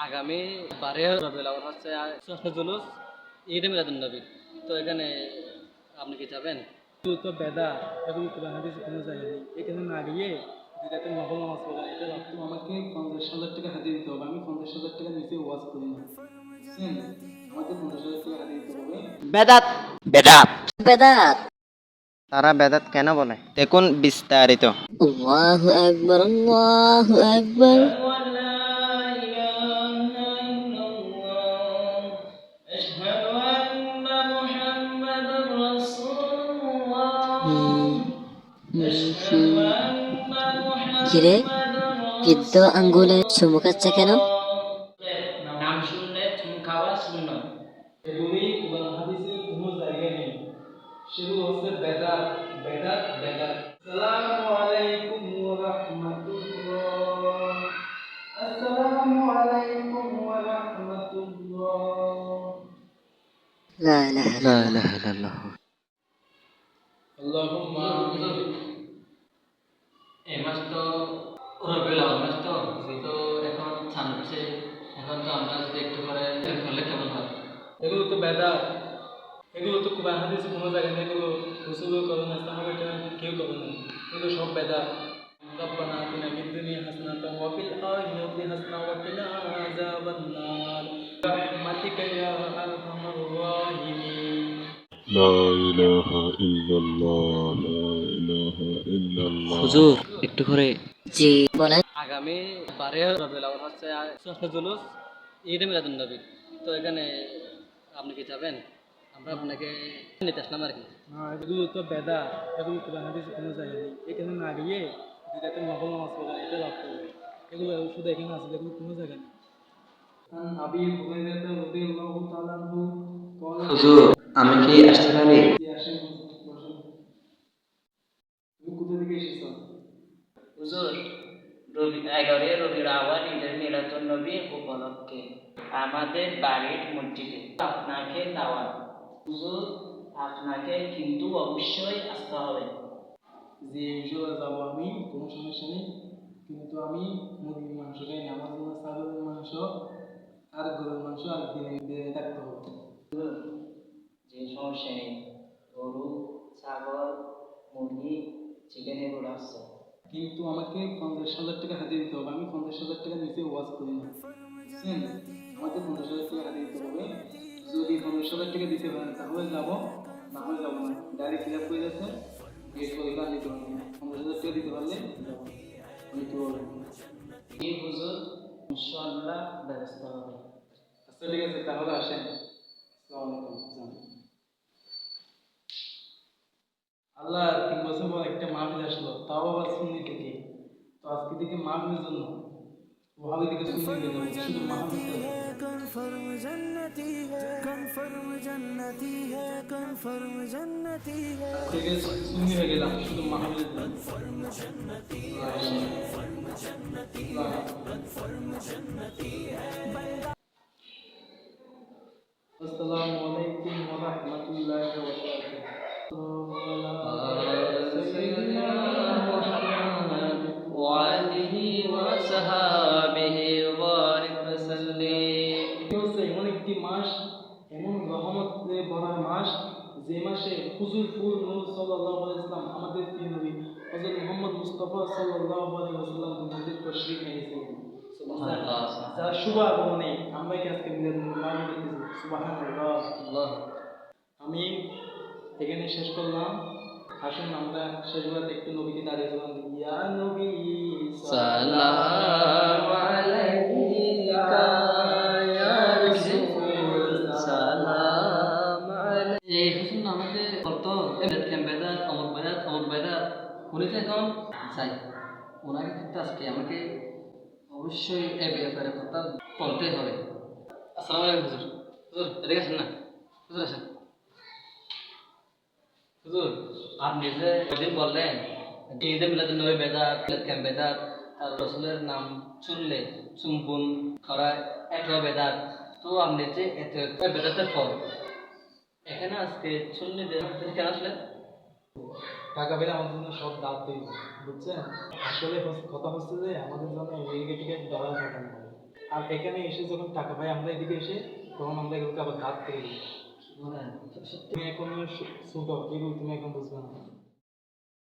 আগামী 12 রবিউল আউয়াল হচ্ছে ষষ্ঠ জুলুস ঈদ মিলাদুন নবী। তো এখানে আপনি কি যাবেন? তো বেদা এবং কোরআন হাদিস কোনো জায়গা নেই, এখানে না গিয়ে যদি একটা নকল নামাজ পড়া এটা ভাবতো আমাকে 50,000 টাকা হাতিয়ে দিতে হবে। আমি 50,000 টাকা নিচে ওয়াজ করি না, বুঝছেন? আমাকে 50,000 টাকা হাতিয়ে দিতে হবে। বেদাত বেদাত বেদাত। তারা বেদাত কেন বলে দেখুন বিস্তারিত। আল্লাহু আকবার, আল্লাহু আকবার। কিরে, বৃদ্ধ আঙ্গুলে চুমু খাচ্ছে কেন? নাম শুনলে চুমু খাওয়া শূন্য। এগুলি কোরআন হাদিসে কোনো জায়গা নেই, সেগুলো হচ্ছে বেদাত বেদাত বেদাত। আসসালামু আলাইকুম ওয়া রাহমাতুল্লাহ, আসসালামু আলাইকুম ওয়া রাহমাতুল্লাহ। লা ইলাহা ইল্লাল্লাহ। আল্লাহুম্মা আমিন। এই মাস তো রবিউল আউয়াল মাস, তো তো এখন ছাড়ছে। এখন তো আমরা যদি একটু করে করলে কেমন হয়? এগুলো তো বেদাত, এগুলো তো কোরআন হাদিসে কোনো জায়গা নেই, এগুলো রাসূলও করে না, সাহাবায়ে কেউ করে না, এগুলো সব বেদাত। রব্বানা আতিনা ফিদ দুনিয়া হাসানাতাও ওয়া ফিল আখিরাতি হাসানাতাও ওয়া কিনা আযাবান্নার বিরহমাতিকা ইয়া আরহামার রাহিমিন। لا إله إلا الله لا إله إلا الله হুজুর একটু করে। জি বলেন। আগামী 12 রবিউল আউয়াল হচ্ছে ষষ্ঠ জুলুস ঈদ মিলাদুন নবী। তো এখানে আপনি কি যাবেন? আমরা আপনাকে নিতে আসলাম আর কি। না, এগুলো তো বেদাত, এগুলো কোরআন হাদিসে কোনো জায়গা নেই, এখানে না গিয়ে যদি একটা নকল নামাজ পড়া এটা ভাবতে হবে। এগুলো শুধু এখানে আছে, এগুলো কোনো জায়গা নেই। আবি হুরায়রা রাদিয়াল্লাহু তাআলা আনহু قال হুজুর আমি কি আসতে পারি? আসেন বসেন। তুমি কোথা থেকে এসেছো? হুজুর 11 রবিউল আউয়াল ঈদের মিলাদুন নবী উপলক্ষে আমাদের বাড়ির মসজিদে আপনাকে দাওয়াত। হুজুর আপনাকে কিন্তু অবশ্যই আসতে হবে। যে ইনশাআল্লাহ যাবো আমি, কোনো সমস্যা নেই, কিন্তু আমি মুরগির মাংস খাই না, আমার জন্য ছাগলের মাংস আর গরুর মাংস আর দিনে দিনে থাকতে হবে। যে সমস্যা নেই, গরু, ছাগল, মুরগি, চিকেন এগুলো আসছে। কিন্তু আমাকে 50,000 টাকা হাতিয়ে দিতে হবে। আমি 50,000 টাকা নিচে ওয়াজ করি না, বুঝছেন? আমাকে 50,000 টাকা হাতিয়ে দিতে হবে। যদি 50,000 টাকা দিতে পারেন তাহলে যাবো, না হলে যাবো না। গাড়ি ফিল আপ করে যাচ্ছে, গেট পরিবার নিতে পারবো না। 50,000 টাকা দিতে পারলে যাবো। আমি তো এই হুজুর ইনশাআল্লাহ ব্যবস্থা হবে। আচ্ছা ঠিক আছে, তাহলে আসেন। আসসালামু আলাইকুম। যান। আল্লাহ 3 বছর পর একটা মাহফিল আসলো, তাও আবার সুন্নি থেকে। তো আজকে থেকে মাহফিলের জন্য ওহাবি থেকে সুন্নি হয়ে যাবো, শুধু মাহফিল করে যাবো। कन्फर्म जन्नती है, कन्फर्म जन्नती है, कन्फर्म जन्नती है। আজ থেকে সুন্নি হয়ে গেলাম, শুধু মাহফিলের জন্য। আসসালামু আলাইকুম ওয়া রাহমাতুল্লাহি ওয়া বারাকাতুহু। সাইয়্যিদিনা মুহাম্মদ ওয়া আলিহি ওয়া সাহাবিহি বারিক ওয়া সাল্লিম। হচ্ছে এমন একটি মাস, এমন রহমতে ভরা মাস, যে মাসে হুজুরপুর নূর সাল্লাল্লাহু আলাইহি ওয়াসাল্লাম আমাদের প্রিয় নবী হযরত মুহাম্মদ মুস্তাফা সাল্লাল্লাহু আলাইহি ওয়াসাল্লাম দুনিয়াতে তাশরীফ এনেছেন। সুবহানাল্লাহ। যার শুভ আগমনে আমরা কি আজকে মিলাদুন নবী পালন করতেছি। সুবহানাল্লাহ। আল্লাহ। আমি এখানে শেষ করলাম। আসুন আমরা শেষবার একটু নবীকে দাঁড়িয়ে সালাম দিই। ইয়া নবী সালাম আলাইকা ইয়া রাসূল, সালাম আলাইকা। এই হুজুর আমাদের কত বেদাত কেন বেদাত, অমুক বেদাত, অমুক বেদাত, উনি তো এখন চাই ওনাকে কিন্তু আজকে আমাকে অবশ্যই এই ব্যাপারে কথা বলতেই হবে। আসসালামু আলাইকুম হুজুর। হুজুর এদিকে আসেন না, হুজুর আসেন। হুজুর আপনি যে ওইদিন বললেন ঈদে মিলাদুন নবী বেদাত, মিলাদ কেন বেদাত, আর রাসূলের নাম শুনলে চুম্বন করা এটাও বেদাত। তো আপনি যে এত বেদাতের ফল এখানে আজকে শুনলে কেন আসলেন? টাকা পেলে আমাদের জন্য সব দাওয়াত তৈরি, বুঝছেন? আসলে কথা হচ্ছে যে আমাদের জন্য এদিকে টিকে ডলার পাঠানো হবে। আর এখানে এসে যখন টাকা পাই আমরা এদিকে এসে, তখন আমরা এগুলোকে আবার ঘাত করে দিই। বলেন তুমি এখন ছোট, এগুলো তুমি এখন বুঝবে না।